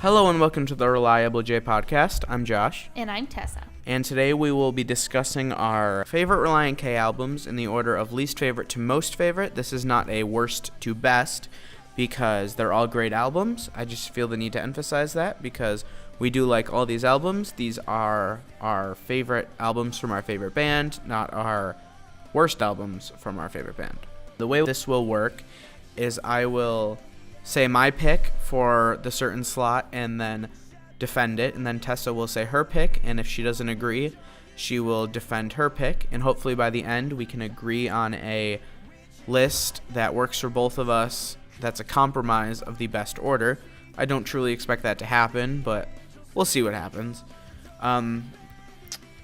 Hello and welcome to the Reliable J podcast. I'm Josh. And I'm Tessa. And today we will be discussing our favorite Relient K albums in the order of least favorite to most favorite. This is not a worst to best because they're all great albums. I just feel the need to emphasize that because we do like all these albums. These are our favorite albums from our favorite band, not our worst albums from our favorite band. The way this will work is I will say my pick for the certain slot and then defend it, and then Tessa will say her pick, and if she doesn't agree, she will defend her pick, and hopefully by the end we can agree on a list that works for both of us, that's a compromise of the best order. I don't truly expect that to happen, but we'll see what happens.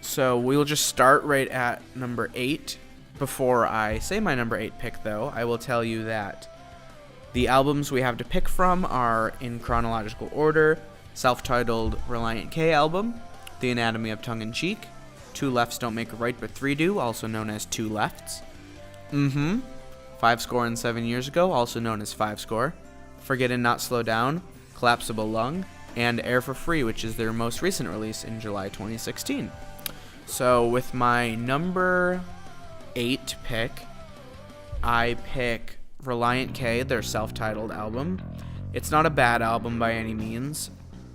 So we'll just start right at number 8. Before I say my number 8 pick, though, I will tell you that the albums we have to pick from are in chronological order: self-titled Relient K album, The Anatomy of Tongue in Cheek, Two Lefts Don't Make a Right But Three Do, also known as Two Lefts, 5 Score and 7 Years Ago, also known as 5 Score, Forget and Not Slow Down, Collapsible Lung, and Air for Free, which is their most recent release in July 2016. So with my number 8 pick, I pick Relient K, their self-titled album. It's not a bad album by any means,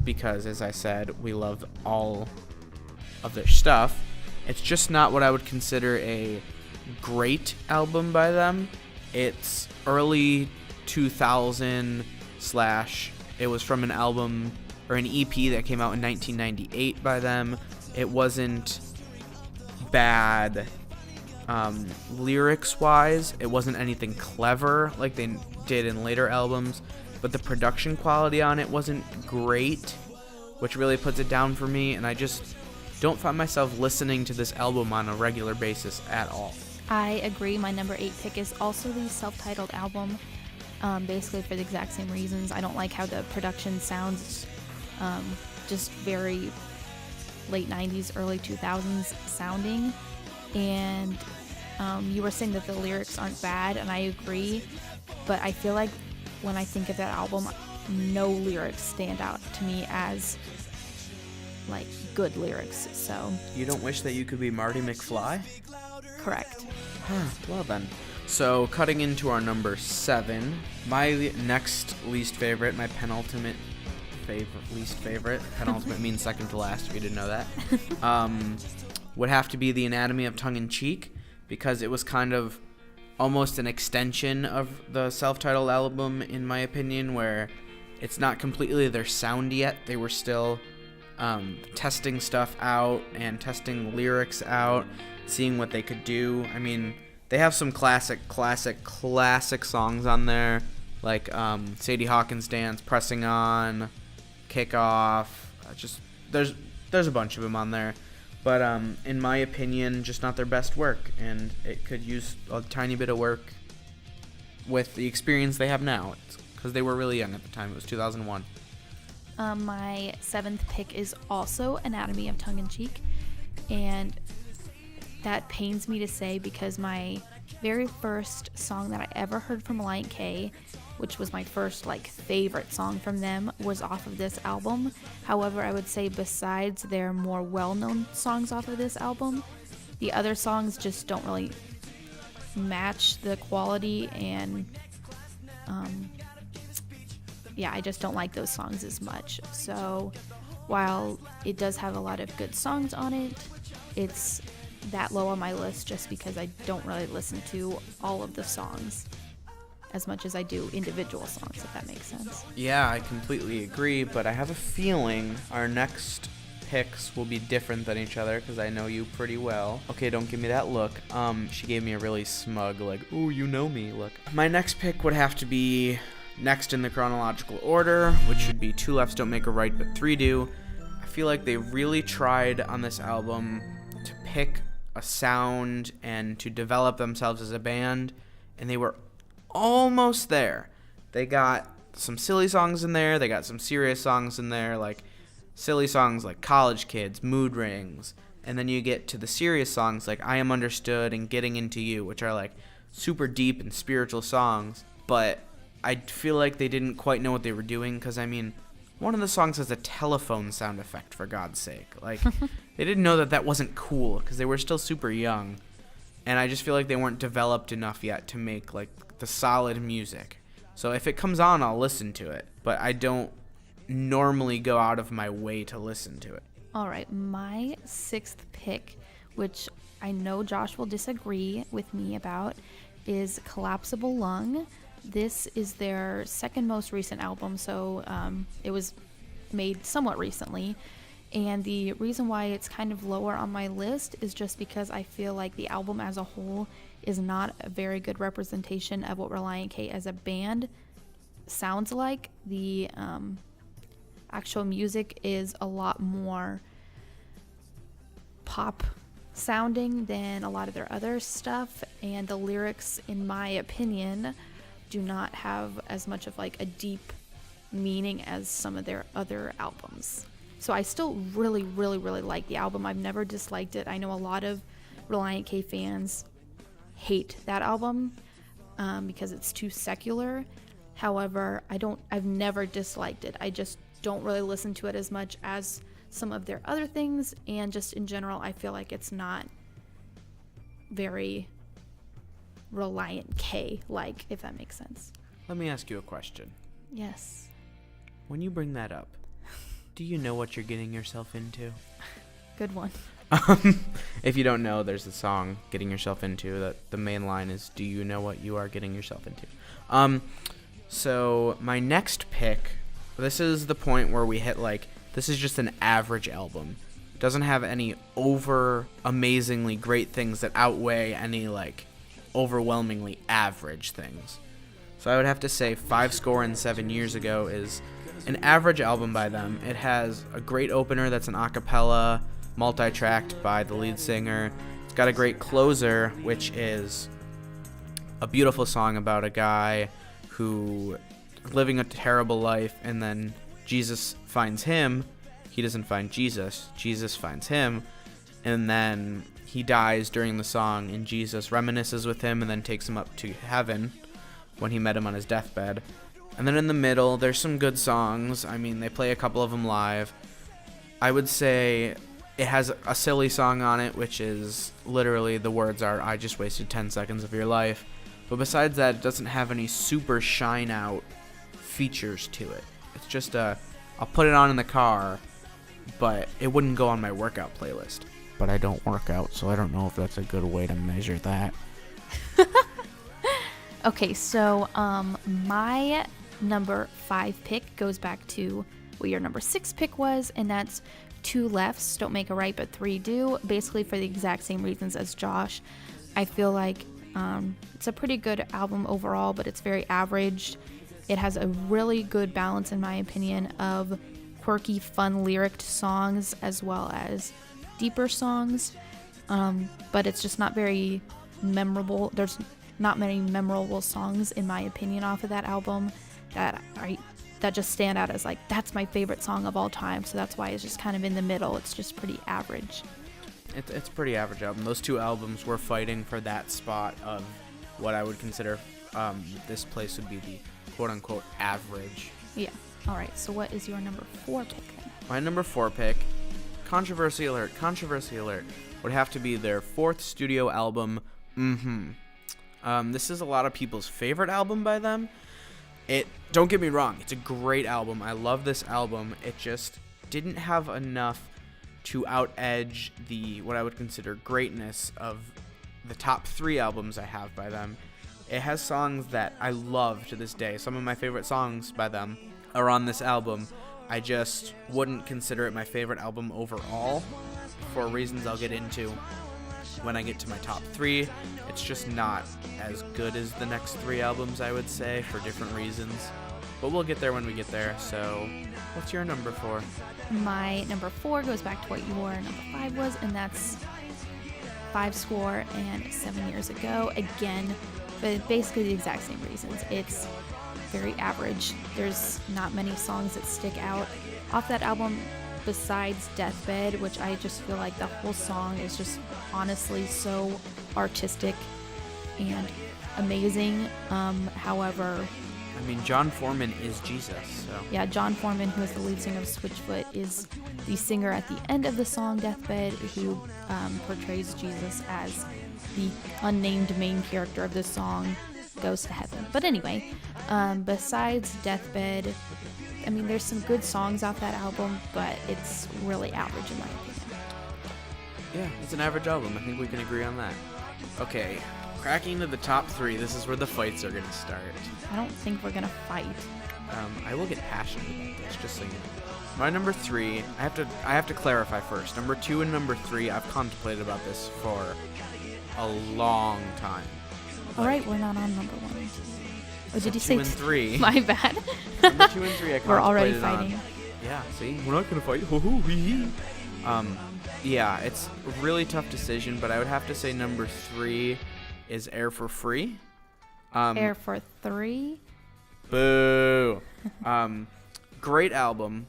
because as I said, we love all of their stuff. It's just not what I would consider a great album by them. It's early 2000 / it was from an album or an EP that came out in 1998 by them. It wasn't bad lyrics-wise. It wasn't anything clever like they did in later albums, but the production quality on it wasn't great, which really puts it down for me, and I just don't find myself listening to this album on a regular basis at all. I agree. My number 8 pick is also the self-titled album, basically for the exact same reasons. I don't like how the production sounds just very late 90s, early 2000s sounding, and you were saying that the lyrics aren't bad, and I agree, but I feel like when I think of that album, no lyrics stand out to me as like good lyrics. So you don't wish that you could be Marty McFly? Correct. Well then. So cutting into our number 7, my next least favorite, my penultimate least favorite, penultimate means second to last if you didn't know that, would have to be The Anatomy of Tongue in Cheek, because it was kind of almost an extension of the self-titled album, in my opinion, where it's not completely their sound yet. They were still testing stuff out and testing lyrics out, seeing what they could do. I mean, they have some classic songs on there, like Sadie Hawkins Dance, Pressing On, Kick Off. There's a bunch of them on there. But in my opinion, just not their best work, and it could use a tiny bit of work with the experience they have now, because they were really young at the time. It was 2001. My 7th pick is also Anatomy of Tongue in Cheek, and that pains me to say because my very first song that I ever heard from Relient K, which was my first favorite song from them, was off of this album. However, I would say besides their more well-known songs off of this album, the other songs just don't really match the quality, and I just don't like those songs as much. So while it does have a lot of good songs on it, it's that low on my list just because I don't really listen to all of the songs as much as I do individual songs, if that makes sense. Yeah, I completely agree, but I have a feeling our next picks will be different than each other, because I know you pretty well. Okay, don't give me that look. She gave me a really smug, ooh, you know me look. My next pick would have to be next in the chronological order, which would be Two Lefts Don't Make a Right But Three Do. I feel like they really tried on this album to pick a sound and to develop themselves as a band, and they were almost there. They got some silly songs in there, they got some serious songs in there, like silly songs like College Kids, Mood Rings, and then you get to the serious songs like I Am Understood and Getting Into You, which are super deep and spiritual songs, but I feel like they didn't quite know what they were doing, because one of the songs has a telephone sound effect, for God's sake. Like, they didn't know that that wasn't cool because they were still super young. And I just feel like they weren't developed enough yet to make, like, the solid music. So if it comes on, I'll listen to it. But I don't normally go out of my way to listen to it. All right, my sixth pick, which I know Josh will disagree with me about, is Collapsible Lung. This is their second most recent album, so it was made somewhat recently. And the reason why it's kind of lower on my list is just because I feel like the album as a whole is not a very good representation of what Relient K as a band sounds like. The actual music is a lot more pop sounding than a lot of their other stuff, and the lyrics, in my opinion, do not have as much of like a deep meaning as some of their other albums. So I still really, really, really like the album. I've never disliked it. I know a lot of Relient K fans hate that album because it's too secular. However, I've never disliked it. I just don't really listen to it as much as some of their other things, and just in general, I feel like it's not very Relient K like, if that makes sense. Let me ask you a question. Yes. When you bring that up, do you know what you're getting yourself into? Good one. If you don't know, there's a song, Getting Yourself Into, that the main line is, do you know what you are getting yourself into? So my next pick, this is the point where we hit, like, this is just an average album. Doesn't have any over amazingly great things that outweigh any, like, overwhelmingly average things. So I would have to say 5 and 7 years ago is an average album by them. It has a great opener that's an a cappella, multi-tracked by the lead singer. It's got a great closer, which is a beautiful song about a guy who is living a terrible life, and then Jesus finds him. He doesn't find Jesus. Jesus finds him, and then he dies during the song, and Jesus reminisces with him and then takes him up to heaven when he met him on his deathbed. And then in the middle, there's some good songs. I mean, they play a couple of them live. I would say it has a silly song on it, which is literally, the words are, I just wasted 10 seconds of your life. But besides that, it doesn't have any super shine out features to it. It's just I'll put it on in the car, but it wouldn't go on my workout playlist. But I don't work out, so I don't know if that's a good way to measure that. Okay, so my number 5 pick goes back to what your number 6 pick was, and that's 2 lefts don't make a right, but 3 do. Basically for the exact same reasons as Josh. I feel like it's a pretty good album overall, but it's very average. It has a really good balance, in my opinion, of quirky, fun lyric songs as well as deeper songs, but it's just not very memorable. There's not many memorable songs, in my opinion, off of that album that just stand out as like, that's my favorite song of all time. So that's why it's just kind of in the middle. It's just pretty average. It's a pretty average album. Those 2 albums were fighting for that spot of what I would consider this place would be the quote-unquote average. Yeah. All right. So what is your number 4 pick then? My number 4 pick, controversy alert, would have to be their 4th studio album, This is a lot of people's favorite album by them. Don't get me wrong, it's a great album. I love this album. It just didn't have enough to out-edge what I would consider greatness of the top 3 albums I have by them. It has songs that I love to this day. Some of my favorite songs by them are on this album. I just wouldn't consider it my favorite album overall for reasons I'll get into when I get to my top 3. It's just not as good as the next 3 albums, I would say, for different reasons. But we'll get there when we get there. So what's your number 4? My number 4 goes back to what your number 5 was, and that's 5 and 7 years ago. Again, but basically the exact same reasons. It's very average. There's not many songs that stick out off that album besides Deathbed, which I just feel like the whole song is just honestly so artistic and amazing. However, I mean, John Foreman is Jesus, so. Yeah, John Foreman, who is the lead singer of Switchfoot, is the singer at the end of the song Deathbed, who portrays Jesus as the unnamed main character of the song goes to heaven. But anyway, besides Deathbed, I mean, there's some good songs off that album, but it's really average in my opinion. Yeah, it's an average album. I think we can agree on that. Okay, cracking to the top 3. This is where the fights are going to start. I don't think we're going to fight. I will get passionate about this, just so you know. My number 3, I have to clarify first. Number 2 and number 3, I've contemplated about this for a long time. All right, we're not on number 1 and 2. Oh, did you say 2 and 3? My bad. Number 2 and 3, I contemplated We're already fighting. Yeah, see? We're not going to fight. Yeah, it's a really tough decision, but I would have to say number 3 is Air for Free. Air for 3? Boo. Great album.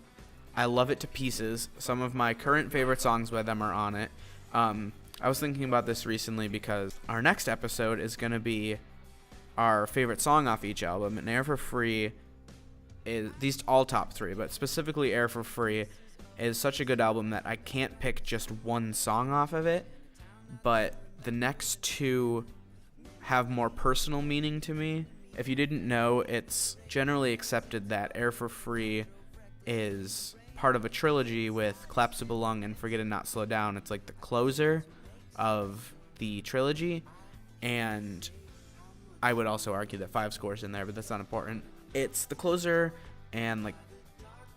I love it to pieces. Some of my current favorite songs by them are on it. I was thinking about this recently because our next episode is going to be our favorite song off each album, and Air for Free is, these all top 3, but specifically Air for Free is such a good album that I can't pick just one song off of it, but the next 2 have more personal meaning to me. If you didn't know, it's generally accepted that Air for Free is part of a trilogy with Claps to Belong and Forget and Not Slow Down. It's like the closer of the trilogy, and I would also argue that 5 Score's in there, but that's not important. It's the closer, and like,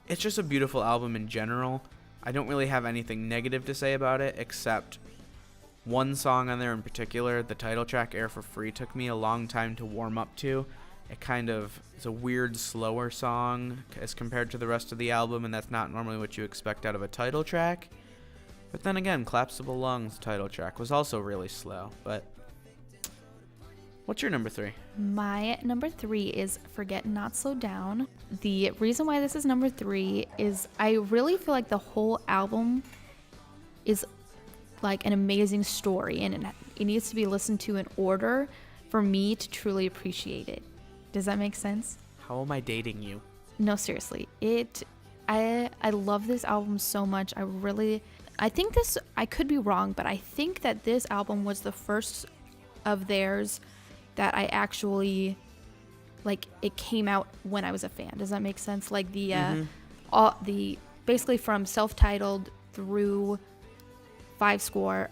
it's just a beautiful album in general. I don't really have anything negative to say about it, except one song on there in particular, the title track, Air for Free, took me a long time to warm up to. It kind of is a weird, slower song as compared to the rest of the album, and that's not normally what you expect out of a title track. But then again, Claps to Belong's title track was also really slow. But what's your number 3? My number 3 is Forget and Not Slow Down. The reason why this is number 3 is I really feel like the whole album is like an amazing story, and it needs to be listened to in order for me to truly appreciate it. Does that make sense? How am I dating you? No, seriously. I love this album so much. I think this, I could be wrong, but I think that this album was the first of theirs that I actually, like, it came out when I was a fan. Does that make sense? Like basically from self-titled through 5 Score,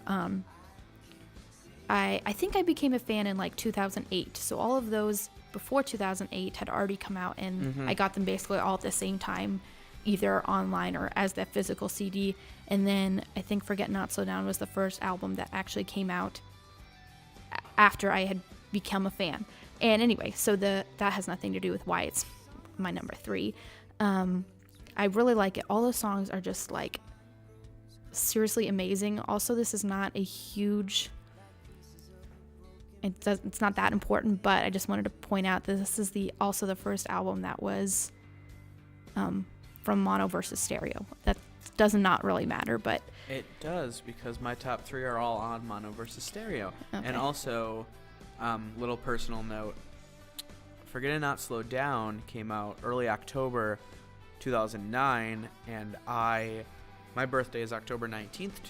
I think I became a fan in like 2008. So all of those before 2008 had already come out, and I got them basically all at the same time, either online or as that physical CD. And then I think Forget Not Slow Down was the first album that actually came out after I had become a fan. And anyway, so that has nothing to do with why it's my number 3. I really like it. All the songs are just like seriously amazing. Also, this is not a huge, it's not that important, but I just wanted to point out that this is also the first album that was from mono versus stereo. That does not really matter, but it does, because my top 3 are all on mono versus stereo. Okay. And also, little personal note, Forget and Not Slow Down came out early October 2009, and my birthday is October 19th,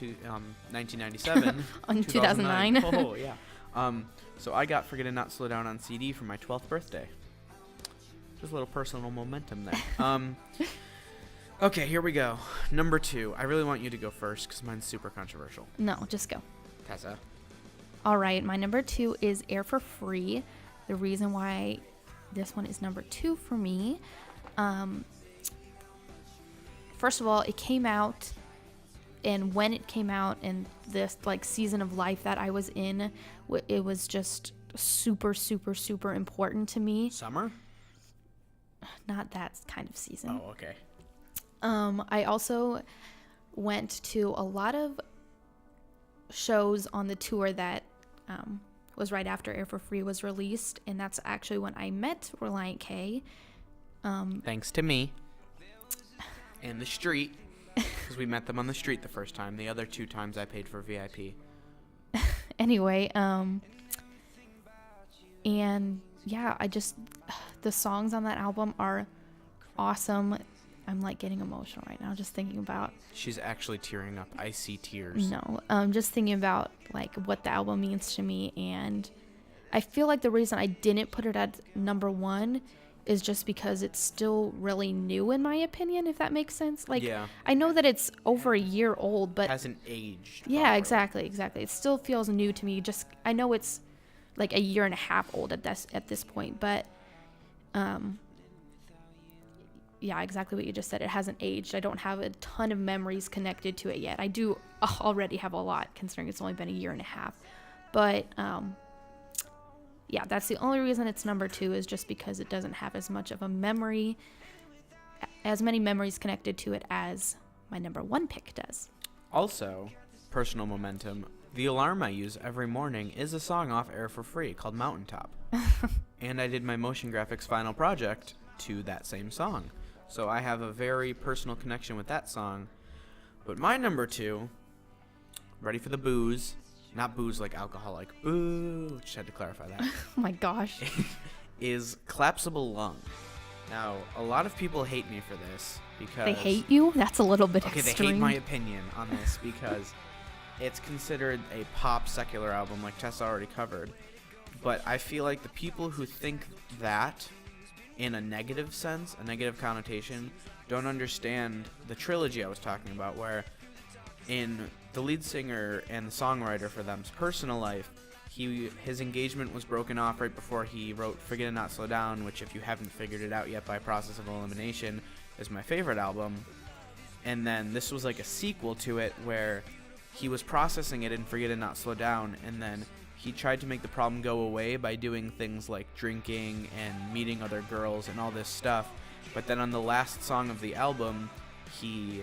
1997. On 2009. Oh, yeah. So I got Forget and Not Slow Down on CD for my 12th birthday. Just a little personal momentum there. Okay, here we go. Number 2. I really want you to go first because mine's super controversial. No, just go. Tessa. All right, my number 2 is Air for Free. The reason why this one is number 2 for me, first of all, it came out, and when it came out in this like season of life that I was in, it was just super, super, super important to me. Summer? Not that kind of season. Oh, okay. I also went to a lot of shows on the tour that was right after Air for Free was released, and that's actually when I met Relient K. Thanks to me. And the street, because we met them on the street the first time. The other 2 times I paid for VIP. Anyway, and yeah, The songs on that album are awesome. I'm like getting emotional right now just thinking about. She's actually tearing up. I see tears. No, just thinking about like what the album means to me, and I feel like the reason I didn't put it at number 1 is just because it's still really new in my opinion, if that makes sense. Like, yeah. I know that it's over a year old, but hasn't aged. Yeah, properly. exactly. It still feels new to me. Just I know it's like a year and a half old at this point, but yeah, exactly what you just said. It hasn't aged. I don't have a ton of memories connected to it yet. I do already have a lot considering it's only been a year and a half, but yeah, that's the only reason it's number 2 is just because it doesn't have as much of a memory, as many memories connected to it as my number 1 pick does. Also, personal momentum, the alarm I use every morning is a song off Air for Free called Mountaintop. And I did my motion graphics final project to that same song. So I have a very personal connection with that song. But my number 2, ready for the booze, not booze like alcohol, like boo, just had to clarify that. Oh my gosh. Is Collapsible Lung. Now, a lot of people hate me for this because... They hate you? That's a little bit extreme. They hate my opinion on this because it's considered a pop secular album like Tessa already covered. But I feel like the people who think that in a negative sense, a negative connotation, don't understand the trilogy I was talking about, where in the lead singer and the songwriter for them's personal life, his engagement was broken off right before he wrote Forget and Not Slow Down, which, if you haven't figured it out yet by process of elimination, is my favorite album. And then this was like a sequel to it where he was processing it in Forget and Not Slow Down, and then he tried to make the problem go away by doing things like drinking and meeting other girls and all this stuff. But then on the last song of the album, he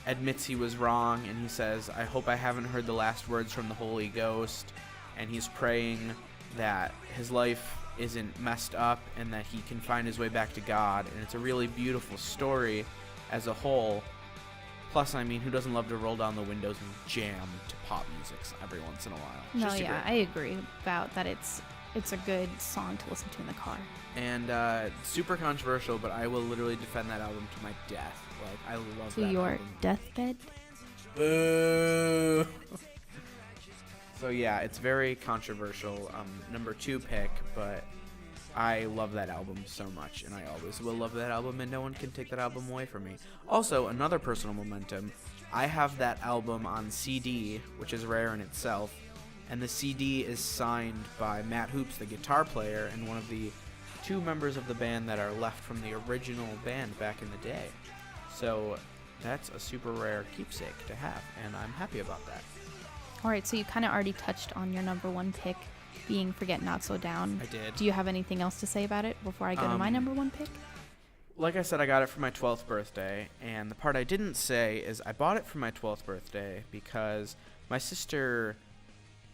admits he was wrong, and he says, I hope I haven't heard the last words from the Holy Ghost, and he's praying that his life isn't messed up and that he can find his way back to God. And it's a really beautiful story as a whole. Plus, I mean, who doesn't love to roll down the windows and jam to pop music every once in a while? No, yeah, I agree about that. It's a good song to listen to in the car. And super controversial, but I will literally defend that album to my death. Like, I love that To your album. deathbed? Boo! So yeah, it's very controversial. Number 2 pick, but I love that album so much, and I always will love that album, and no one can take that album away from me. Also, another personal momentum, I have that album on CD, which is rare in itself, and the CD is signed by Matt Hoops, the guitar player, and one of the 2 members of the band that are left from the original band back in the day. So that's a super rare keepsake to have, and I'm happy about that. All right, so you kind of already touched on your number 1 pick being Forget Not So Down. I did. Do you have anything else to say about it before I go to my number 1 pick? Like I said, I got it for my 12th birthday, and the part I didn't say is I bought it for my 12th birthday because my sister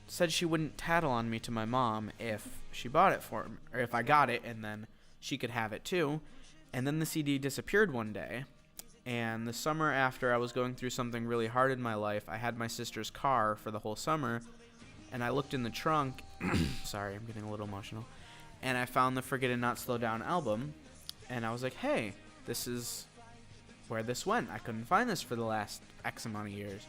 said she wouldn't tattle on me to my mom if she bought it for me, or if I got it and then she could have it too. And then the CD disappeared one day. And the summer after I was going through something really hard in my life, I had my sister's car for the whole summer, and I looked in the trunk, sorry, I'm getting a little emotional, and I found the Forget and Not Slow Down album, and I was like, hey, this is where this went. I couldn't find this for the last X amount of years.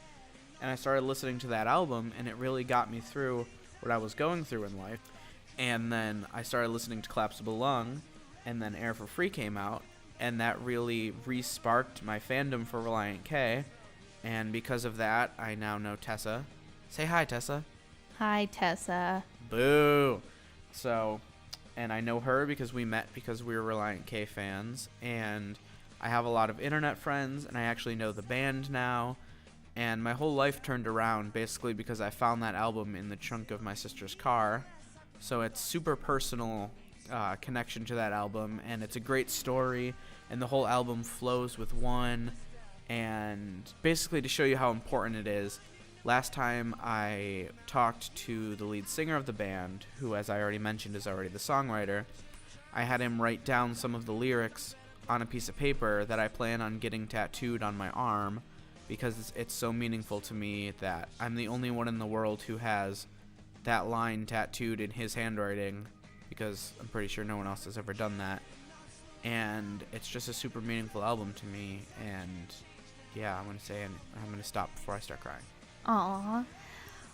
And I started listening to that album, and it really got me through what I was going through in life. And then I started listening to Collapsible Lung, and then Air for Free came out, and that really re-sparked my fandom for Relient K. And because of that, I now know Tessa. Say hi, Tessa. Hi, Tessa. Boo! So, and I know her because we met because we were Relient K fans. And I have a lot of internet friends, and I actually know the band now. And my whole life turned around basically because I found that album in the trunk of my sister's car. So it's super personal connection to that album, and it's a great story, and the whole album flows with one. And basically, to show you how important it is, last time I talked to the lead singer of the band, who, as I already mentioned, is already the songwriter, I had him write down some of the lyrics on a piece of paper that I plan on getting tattooed on my arm, because it's so meaningful to me that I'm the only one in the world who has that line tattooed in his handwriting, because I'm pretty sure no one else has ever done that. And it's just a super meaningful album to me. And yeah, I'm gonna stop before I start crying. Aww.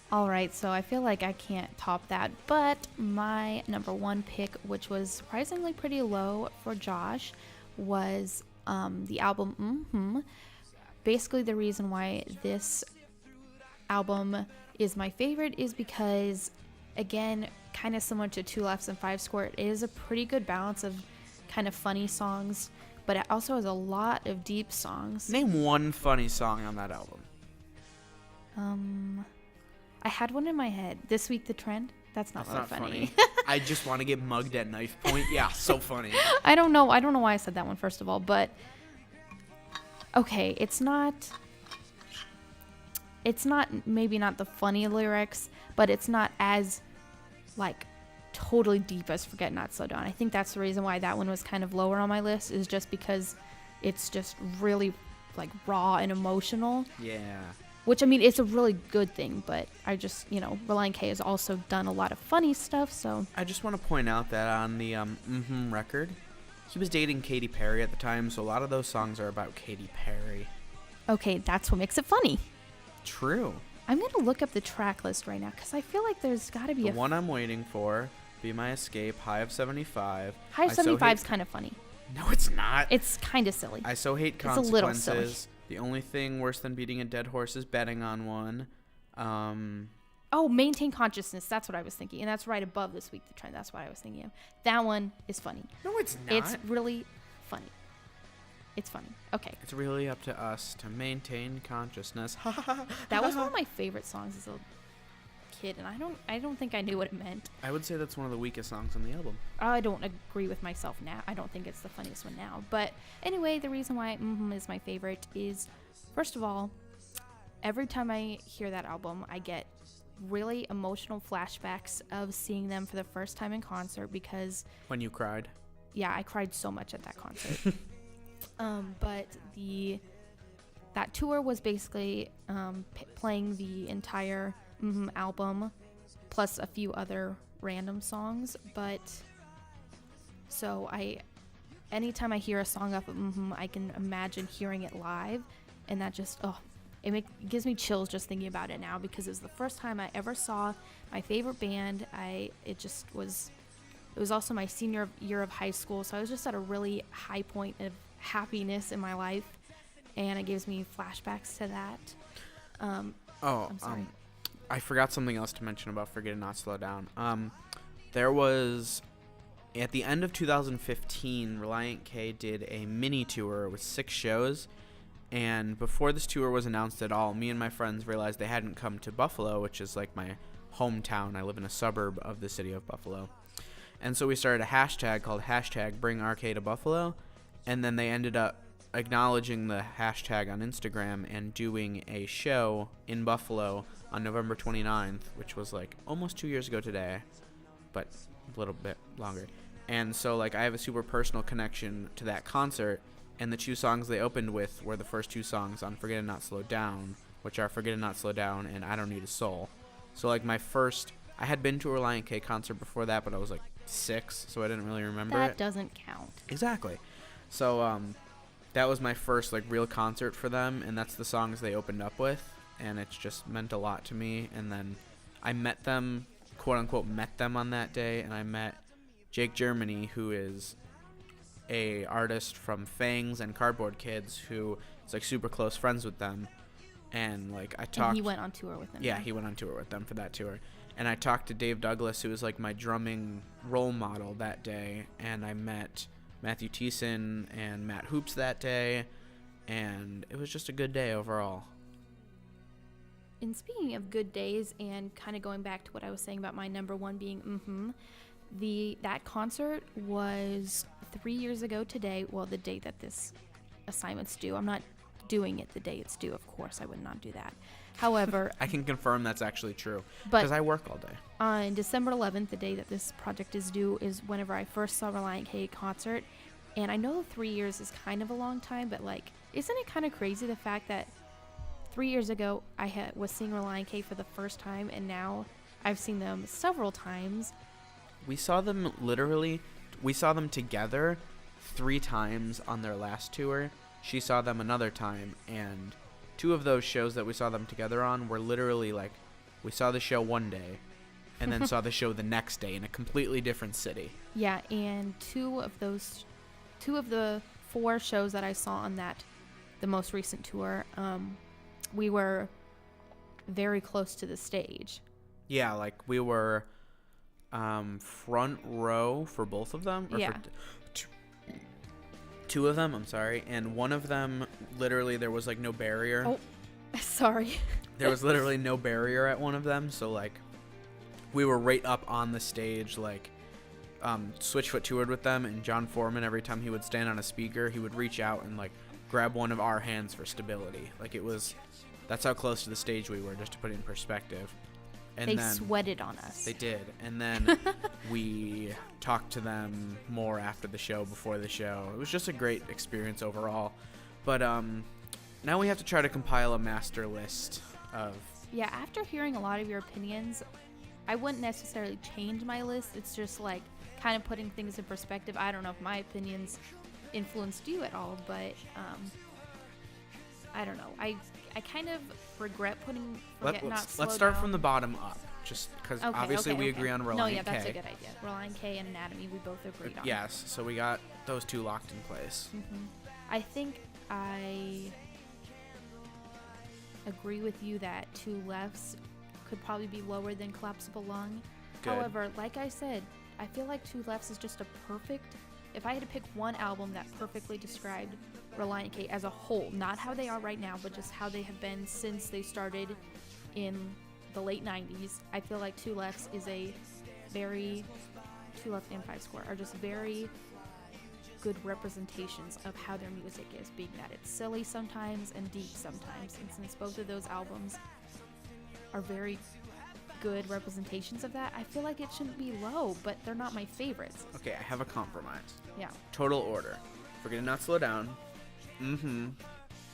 All right, so I feel like I can't top that, but my number one pick, which was surprisingly pretty low for Josh, was the album Basically, the reason why this album is my favorite is because, again, kind of similar to Two Lefts and Five Square, it is a pretty good balance of kind of funny songs, but it also has a lot of deep songs. Name one funny song on that album. I had one in my head. This Week the Trend. That's not funny. I just want to get mugged at knife point. Yeah, so funny. I don't know why I said that one, first of all, but okay, it's not maybe not the funny lyrics, but it's not as like totally deep as Forget Not Slow Down. I think that's the reason why that one was kind of lower on my list, is just because it's just really like raw and emotional. Yeah. Which, I mean, it's a really good thing, but I just, Relient K has also done a lot of funny stuff, so. I just want to point out that on the record, he was dating Katy Perry at the time, so a lot of those songs are about Katy Perry. Okay, that's what makes it funny. True. I'm going to look up the track list right now, because I feel like there's got to be the one I'm waiting for, Be My Escape, High of 75. High of 75 is kind of funny. No, it's not. It's kind of silly. I So Hate Consequences. It's a little silly. The only thing worse than beating a dead horse is betting on one. Maintain Consciousness. That's what I was thinking. And that's right above This Week the Trend. That's what I was thinking of. That one is funny. No, it's not. It's really funny. It's funny. Okay. It's really up to us to maintain consciousness. That was one of my favorite songs as a kid, and I don't think I knew what it meant. I would say that's one of the weakest songs on the album. I don't agree with myself now. I don't think it's the funniest one now. But anyway, the reason why is my favorite is, first of all, every time I hear that album, I get really emotional flashbacks of seeing them for the first time in concert, because when you cried. Yeah, I cried so much at that concert. But that tour was basically playing the entire album plus a few other random songs. But so anytime I hear a song off of I can imagine hearing it live, and that just it gives me chills just thinking about it now, because it was the first time I ever saw my favorite band. It was also my senior year of high school, so I was just at a really high point of happiness in my life, and it gives me flashbacks to that. I'm sorry. I forgot something else to mention about Forget Not Slow Down. There was, at the end of 2015, Relient K did a mini tour with 6 shows, and before this tour was announced at all, me and my friends realized they hadn't come to Buffalo, which is like my hometown. I live in a suburb of the city of Buffalo. And so we started a hashtag called #BringRK to Buffalo, and then they ended up acknowledging the hashtag on Instagram and doing a show in Buffalo on November 29th, which was like almost 2 years ago today, but a little bit longer. And so like I have a super personal connection to that concert, and the 2 songs they opened with were the first 2 songs on Forget Not Slow Down, which are Forget Not Slow Down and I Don't Need a Soul. So like I had been to a Relient K concert before that, but I was like 6, so I didn't really remember it. That doesn't count. Exactly. So that was my first like real concert for them, and that's the songs they opened up with, and it's just meant a lot to me. And then I met them, quote unquote met them on that day, and I met Jake Germany, who is a artist from Fangs and Cardboard Kids, who is like super close friends with them. And like I talked. And he went on tour with them. Yeah, he went on tour with them for that tour. And I talked to Dave Douglas, who was like my drumming role model that day, and I met Matthew Thiessen and Matt Hoops that day, and it was just a good day overall. And speaking of good days, and kind of going back to what I was saying about my number one being that concert was 3 years ago today. Well, the day that this assignment's due. I'm not doing it the day it's due, of course. I would not do that. However, I can confirm that's actually true, because I work all day. On December 11th, the day that this project is due, is whenever I first saw Relient K concert. And I know 3 years is kind of a long time, but like, isn't it kind of crazy the fact that 3 years ago I was seeing Relient K for the first time, and now I've seen them several times. We saw them together 3 times on their last tour. She saw them another time, and 2 of those shows that we saw them together on were literally like, we saw the show one day and then saw the show the next day in a completely different city. Yeah, and 2 of the 4 shows that I saw on the most recent tour, we were very close to the stage. Yeah, like we were front row for both of them. Or yeah. For 2 of them, I'm sorry. And one of them, literally, there was like no barrier. Oh, sorry. There was literally no barrier at one of them. So like we were right up on the stage, like Switchfoot toured with them, and John Foreman, every time he would stand on a speaker, he would reach out and like grab one of our hands for stability. Like that's how close to the stage we were, just to put it in perspective. And they then sweated on us. They did. And then we talked to them more after the show, before the show. It was just a great experience overall. But now we have to try to compile a master list of... Yeah, after hearing a lot of your opinions, I wouldn't necessarily change my list. It's just like kind of putting things in perspective. I don't know if my opinions influenced you at all, but I don't know. I kind of regret putting Let's start from the bottom up, just because obviously we agree on Relient K. No, yeah, that's a good idea. Relient K and Anatomy, we both agreed on. Yes, so we got those 2 locked in place. Mm-hmm. I think I agree with you that 2 Lefts could probably be lower than Collapsible Lung. Good. However, like I said, I feel like 2 Lefts is just a perfect... If I had to pick one album that perfectly described Relient K as a whole, not how they are right now, but just how they have been since they started in the late 90s, I feel like 2 Lefts is a very... 2 Left and 5 Score are just very good representations of how their music is, being that it's silly sometimes and deep sometimes. And since both of those albums are very good representations of that, I feel like it shouldn't be low, but they're not my favorites. Okay, I have a compromise. Yeah. Total order. Forget to Not Slow Down.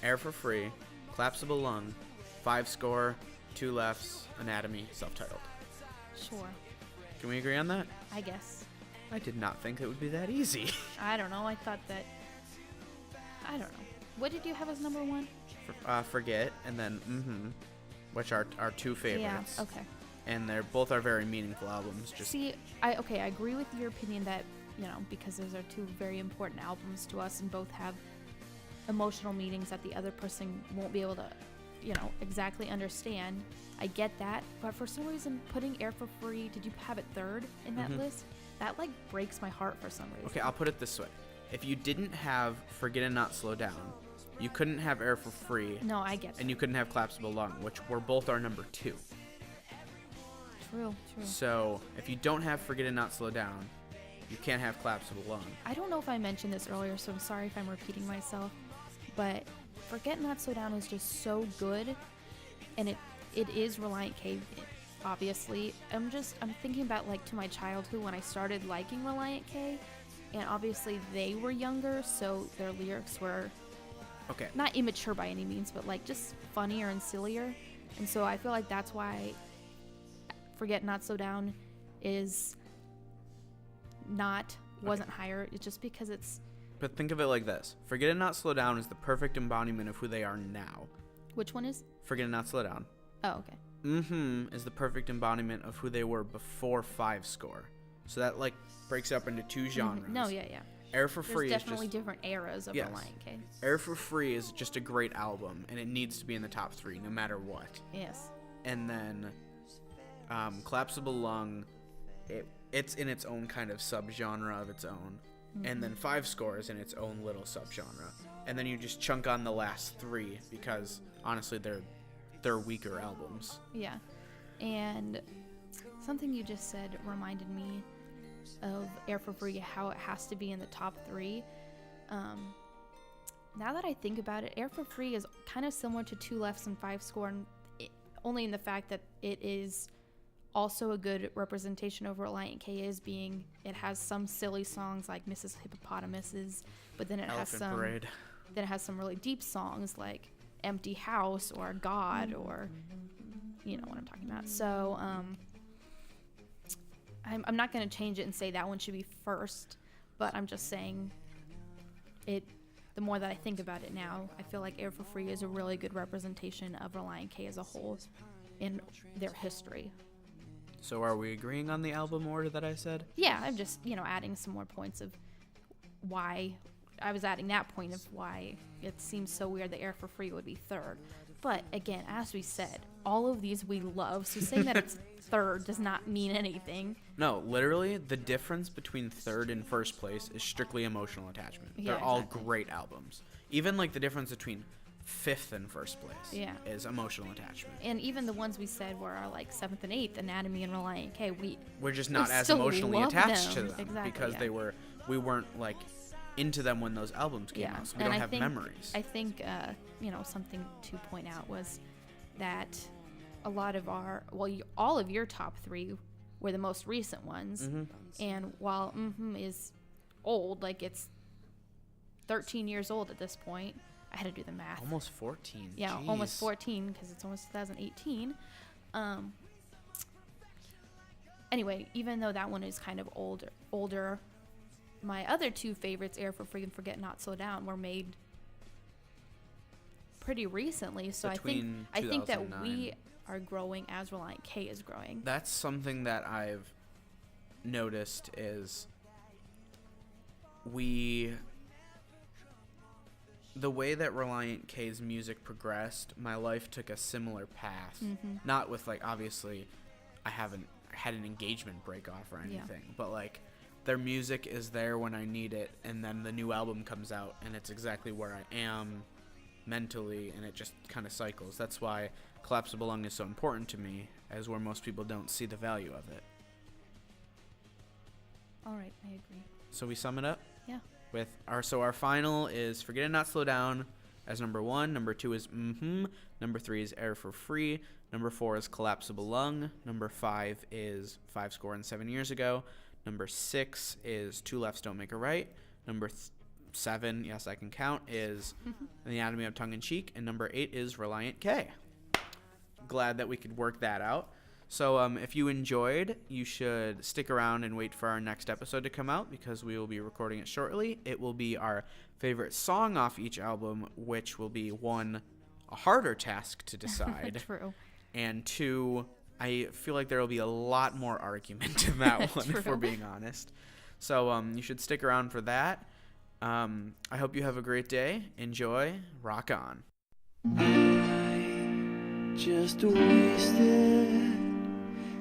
Air for Free. Collapsible Lung. 5 Score. 2 Lefts. Anatomy. Self-titled. Sure. Can we agree on that? I guess. I did not think it would be that easy. I don't know. I thought that... I don't know. What did you have as number 1? Forget, and then which are our 2 favorites. Yeah, okay. And they're both are very meaningful albums. Just See, I agree with your opinion that, because those are 2 very important albums to us and both have emotional meanings that the other person won't be able to, exactly understand. I get that, but for some reason, putting Air for Free, did you have it 3rd in that list? That, breaks my heart for some reason. Okay, I'll put it this way. If you didn't have Forget and Not Slow Down, you couldn't have Air for Free. No, I get it. And you couldn't have Collapsible Lung, which were both our number 2. True. So, if you don't have Forget and Not Slow Down, you can't have Collapsible Lung. I don't know if I mentioned this earlier, so I'm sorry if I'm repeating myself, but Forget Not Slow Down is just so good, and it is Relient K, obviously. I'm thinking about, to my childhood when I started liking Relient K, and obviously they were younger, so their lyrics were not immature by any means, but, just funnier and sillier, and so I feel like that's why Forget Not Slow Down wasn't higher. It's just because it's... But think of it like this. Forget and Not Slow Down is the perfect embodiment of who they are now. Which one is? Forget and Not Slow Down. Oh, okay. Is the perfect embodiment of who they were before 5 Score. So that, breaks up into 2 genres. No, yeah. Air for Free There's definitely different eras of Relient K. Air for Free is just a great album, and it needs to be in the top 3, no matter what. Yes. And then... Collapsible Lung, it's in its own kind of subgenre of its own, and then 5 Score is in its own little subgenre, and then you just chunk on the last 3 because honestly they're weaker albums. Yeah, and something you just said reminded me of Air for Free, how it has to be in the top 3. Now that I think about it, Air for Free is kind of similar to 2 Lefts and 5 Score, and only in the fact that it is also a good representation of what Relient K is, being it has some silly songs like Mrs. Hippopotamuses, but then it has some really deep songs like Empty House or God, or you know what I'm talking about. So I'm not going to change it and say that one should be first, but I'm just saying it. The more that I think about it now, I feel like Air for Free is a really good representation of Relient K as a whole in their history. So are we agreeing on the album order that I said? Yeah, I'm just, adding some more points of why. I was adding that point of why it seems so weird that Air for Free would be third. But again, as we said, all of these we love, so saying that it's third does not mean anything. No, literally, the difference between third and first place is strictly emotional attachment. Yeah, They're all exactly. great albums. Even like the difference between fifth and first place is emotional attachment. And even the ones we said were our like 7th and 8th, Anatomy and Relient K, we're just not as still emotionally love attached them. to them Exactly, because yeah. we weren't like into them when those albums came out, so we don't have memories. I think something to point out was that a lot of all of your top 3 were the most recent ones, and while is old, like it's 13 years old at this point. I had to do the math. Almost 14. Yeah, Jeez. almost 14 because it's almost 2018. Anyway, even though that one is kind of older, my other 2 favorites, Air for Free and Forget Not Slow Down, were made pretty recently. So I think that we are growing as Relient K is growing. That's something that I've noticed is the way that Relient K's music progressed, my life took a similar path. Not with like, obviously I haven't had an engagement break off or anything, but like their music is there when I need it, and then the new album comes out and it's exactly where I am mentally, and it just kind of cycles. That's why Collapsible Lung is so important to me, as where most people don't see the value of it. All right, I agree. So we sum it up? Yeah. With our final is Forget It Not Slow Down as number 1. Number 2 is Number 3 is Air for Free. Number 4 is Collapsible Lung. Number 5 is 5 Years Ago. Number 6 is Two Lefts Don't Make a Right. Number 7, yes, I can count, is The Anatomy of Tongue in Cheek. And number 8 is Relient K. Glad that we could work that out. So if you enjoyed, you should stick around and wait for our next episode to come out, because we will be recording it shortly. It will be our favorite song off each album, which will be 1, a harder task to decide. True. And 2, I feel like there will be a lot more argument in that one, if we're being honest. So you should stick around for that. I hope you have a great day. Enjoy. Rock on. I just wasted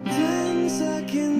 10 seconds